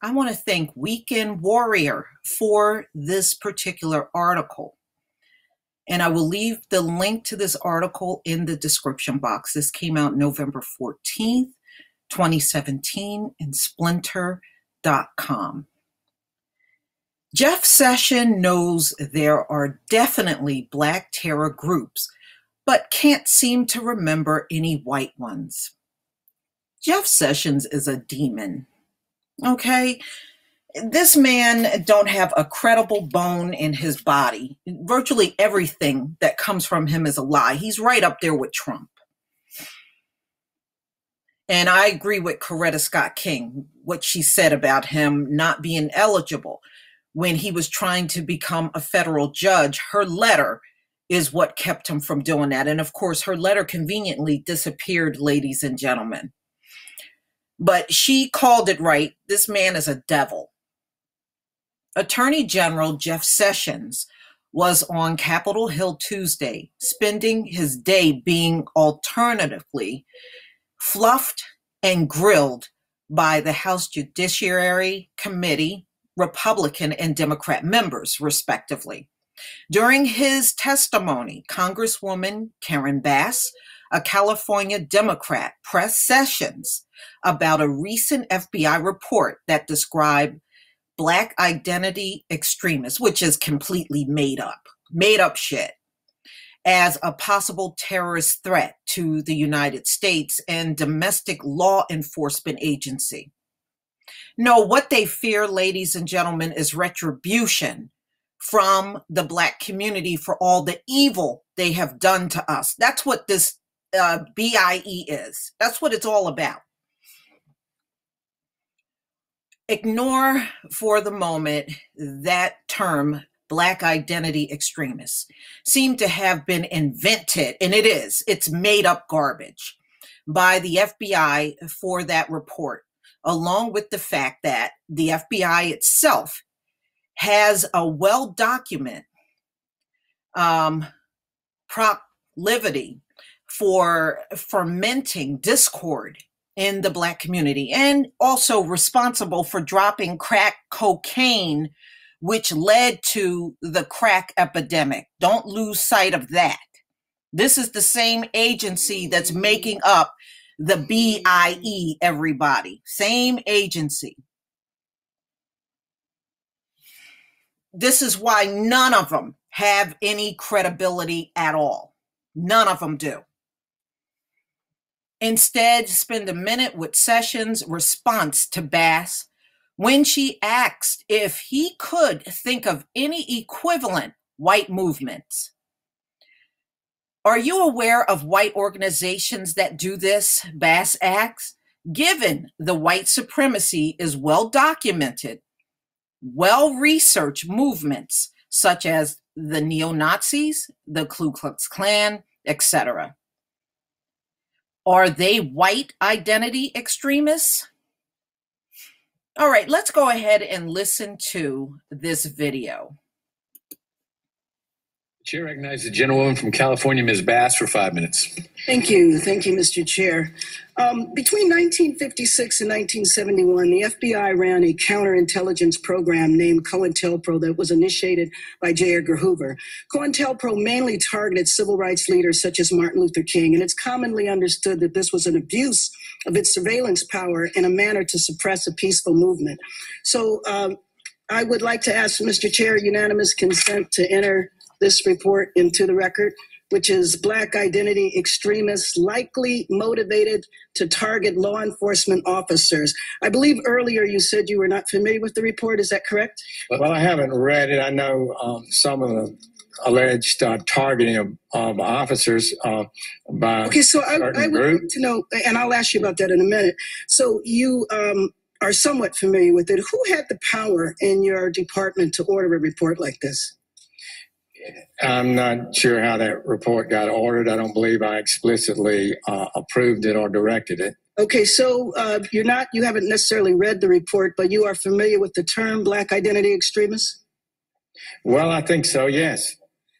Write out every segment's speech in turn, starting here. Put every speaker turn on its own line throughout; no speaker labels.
I want to thank Weekend Warrior for this particular article. And I will leave the link to this article in the description box. This came out November 14th, 2017 in splinter.com. Jeff Sessions knows there are definitely Black terror groups, but can't seem to remember any white ones. Jeff Sessions is a demon, okay? This man don't have a credible bone in his body. Virtually everything that comes from him is a lie. He's right up there with Trump. And I agree with Coretta Scott King, what she said about him not being eligible when he was trying to become a federal judge. Her letter is what kept him from doing that. And of course, her letter conveniently disappeared, ladies and gentlemen. But she called it right. This man is a devil. Attorney General Jeff Sessions was on Capitol Hill Tuesday, spending his day being alternatively fluffed and grilled by the House Judiciary Committee, Republican and Democrat members, respectively. During his testimony, Congresswoman Karen Bass, a California Democrat, pressed Sessions about a recent FBI report that described Black identity extremists, which is completely made up shit, as a possible terrorist threat to the United States and domestic law enforcement agency. No, what they fear, ladies and gentlemen, is retribution from the Black community for all the evil they have done to us. That's what this BIE is. That's what it's all about. Ignore for the moment that term, Black identity extremists, seem to have been invented, and it's made up garbage by the FBI for that report, along with the fact that the FBI itself has a well-documented proclivity for fermenting discord in the Black community, and also responsible for dropping crack cocaine, which led to the crack epidemic. Don't lose sight of that. This is the same agency that's making up the BIE, everybody. Same agency. This is why none of them have any credibility at all. None of them do. Instead, spend a minute with Sessions' response to Bass when she asked if he could think of any equivalent white movements. Are you aware of white organizations that do this? Bass asked. Given the white supremacy is well documented, well-researched movements such as the neo-Nazis, the Ku Klux Klan, etc. Are they white identity extremists? All right, let's go ahead and listen to this video.
Chair recognizes the gentlewoman from California, Ms. Bass, for 5 minutes.
Thank you, Mr. Chair. Between 1956 and 1971, the FBI ran a counterintelligence program named COINTELPRO that was initiated by J. Edgar Hoover. COINTELPRO mainly targeted civil rights leaders such as Martin Luther King, and it's commonly understood that this was an abuse of its surveillance power in a manner to suppress a peaceful movement. So I would like to ask Mr. Chair unanimous consent to enter this report into the record, which is Black identity extremists likely motivated to target law enforcement officers. I believe earlier you said you were not familiar with the report. Is that correct?
Well, I haven't read it. I know some of the alleged targeting of officers by
okay, so I would like to know, and I'll ask you about that in a minute. So you are somewhat familiar with it. Who had the power in your department to order a report like this?
I'm not sure how that report got ordered. I don't believe I explicitly approved it or directed it.
Okay, so you haven't necessarily read the report, but you are familiar with the term Black identity extremists?
Well, I think so, yes.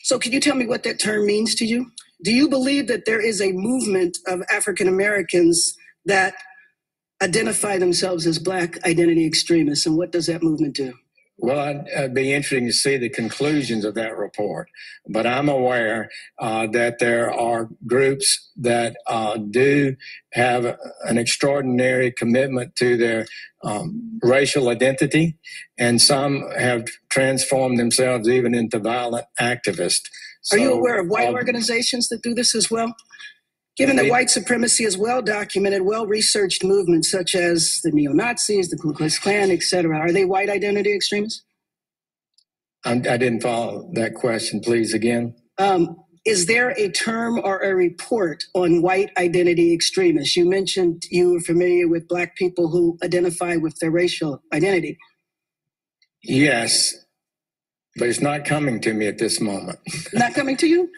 So could you tell me what that term means to you? Do you believe that there is a movement of African Americans that identify themselves as Black identity extremists, and what does that movement do?
Well, it'd be interesting to see the conclusions of that report. But I'm aware that there are groups that do have an extraordinary commitment to their racial identity, and some have transformed themselves even into violent activists.
Are you aware of white organizations that do this as well? Given that white supremacy is well-documented, well-researched movements such as the neo-Nazis, the Ku Klux Klan, etc., are they white identity extremists?
I didn't follow that question. Please, again.
Is there a term or a report on white identity extremists? You mentioned you were familiar with Black people who identify with their racial identity.
Yes, but it's not coming to me at this moment.
Not coming to you?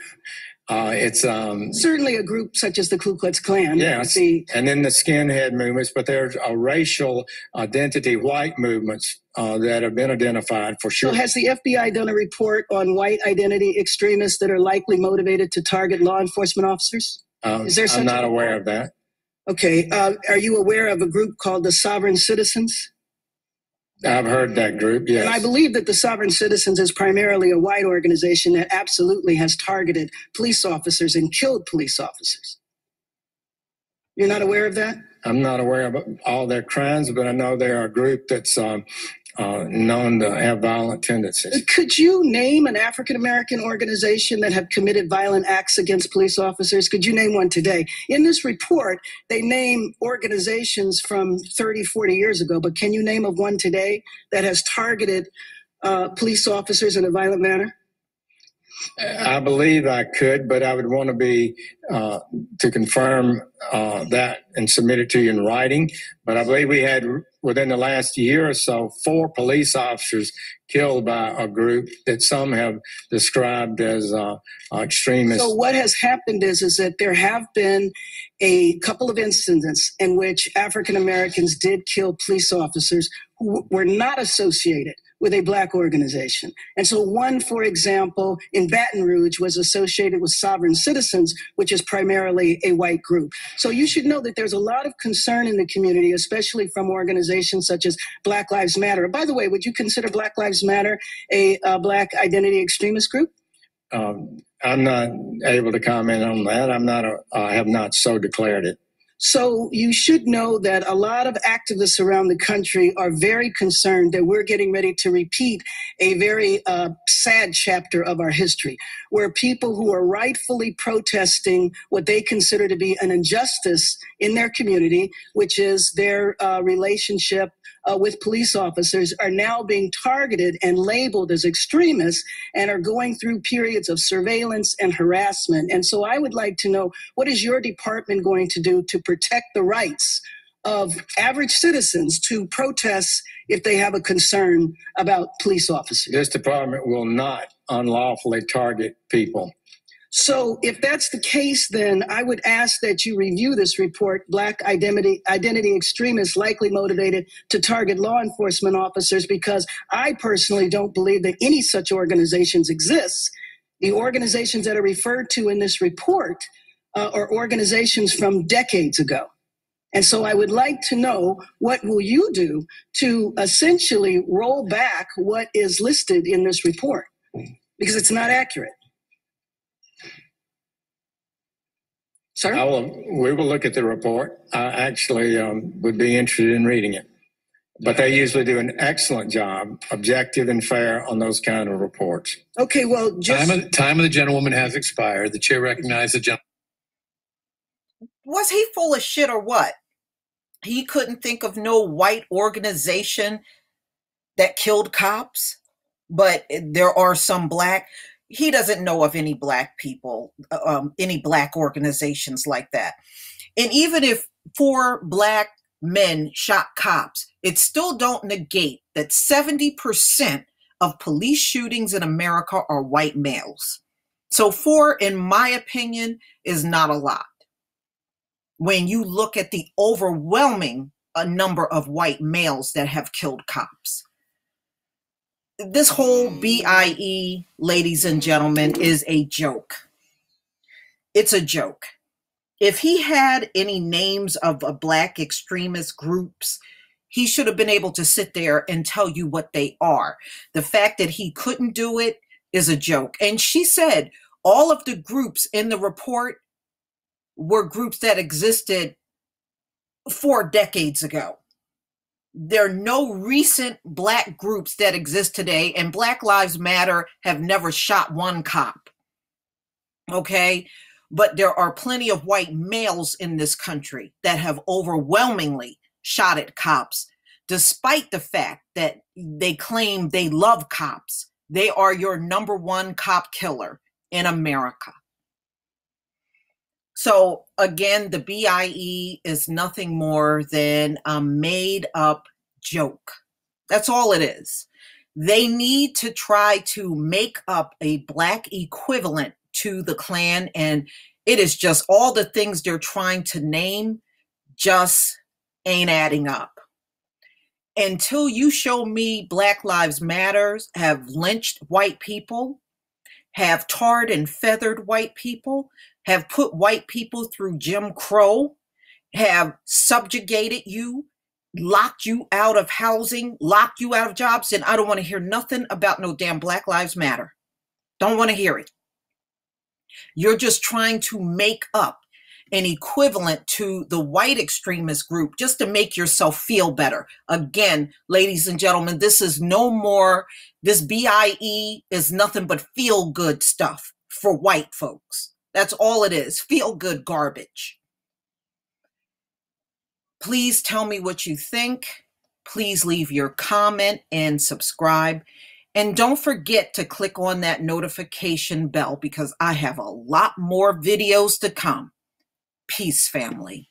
It's
certainly a group such as the Ku Klux Klan.
Yes, and then the skinhead movements, but there's a racial identity white movements that have been identified for sure.
So has the FBI done a report on white identity extremists that are likely motivated to target law enforcement officers? Is there such
I'm not aware of that.
Okay. Are you aware of a group called the Sovereign Citizens?
I've heard that group, yes.
And I believe that the Sovereign Citizens is primarily a white organization that absolutely has targeted police officers and killed police officers. You're not aware of that?
I'm not aware of all their crimes, but I know they're a group that's known to have violent tendencies.
Could you name an African-American organization that have committed violent acts against police officers? Could you name one today? In this report, they name organizations from 30, 40 years ago, but can you name of one today that has targeted police officers in a violent manner?
I believe I could, but I would want to be to confirm that and submit it to you in writing. But I believe we had, within the last year or so, 4 police officers killed by a group that some have described as extremists.
So what has happened is that there have been a couple of incidents in which African Americans did kill police officers who were not associated with a Black organization. And so one, for example, in Baton Rouge was associated with Sovereign Citizens, which is primarily a white group. So you should know that there's a lot of concern in the community, especially from organizations such as Black Lives Matter. By the way, would you consider Black Lives Matter a Black identity extremist group?
I'm not able to comment on that. I have not so declared it.
So you should know that a lot of activists around the country are very concerned that we're getting ready to repeat a very sad chapter of our history, where people who are rightfully protesting what they consider to be an injustice in their community, which is their relationship with police officers, are now being targeted and labeled as extremists and are going through periods of surveillance and harassment. And so I would like to know, what is your department going to do to protect the rights of average citizens to protest if they have a concern about police officers?
This department will not unlawfully target people.
So if that's the case, then I would ask that you review this report, Black Identity Extremists Likely Motivated to Target Law Enforcement Officers, because I personally don't believe that any such organizations exist. The organizations that are referred to in this report are organizations from decades ago. And so I would like to know, what will you do to essentially roll back what is listed in this report? Because it's not accurate. Sir?
We will look at the report. I actually would be interested in reading it. But they usually do an excellent job, objective and fair, on those kind of reports.
Okay, well,
Time of the gentlewoman has expired. The chair recognizes the gentleman.
Was he full of shit or what? He couldn't think of no white organization that killed cops, but there are some Black. He doesn't know of any Black people, any Black organizations like that. And even if 4 Black men shot cops, it still don't negate that 70% of police shootings in America are white males. So 4, in my opinion, is not a lot when you look at the overwhelming number of white males that have killed cops. This whole BIE, ladies and gentlemen, is a joke. It's a joke. If he had any names of Black extremist groups, he should have been able to sit there and tell you what they are. The fact that he couldn't do it is a joke. And she said all of the groups in the report were groups that existed 4 decades ago. There are no recent Black groups that exist today, and Black Lives Matter have never shot one cop. Okay? But there are plenty of white males in this country that have overwhelmingly shot at cops, despite the fact that they claim they love cops. They are your number one cop killer in America. So again, the BIE is nothing more than a made up joke. That's all it is. They need to try to make up a Black equivalent to the Klan, and it is just all the things they're trying to name just ain't adding up. Until you show me Black Lives Matters have lynched white people, have tarred and feathered white people, have put white people through Jim Crow, have subjugated you, locked you out of housing, locked you out of jobs, and I don't want to hear nothing about no damn Black Lives Matter. Don't want to hear it. You're just trying to make up an equivalent to the white extremist group just to make yourself feel better. Again, ladies and gentlemen, this BIE is nothing but feel-good stuff for white folks. That's all it is, feel-good garbage. Please tell me what you think. Please leave your comment and subscribe. And don't forget to click on that notification bell because I have a lot more videos to come. Peace, family.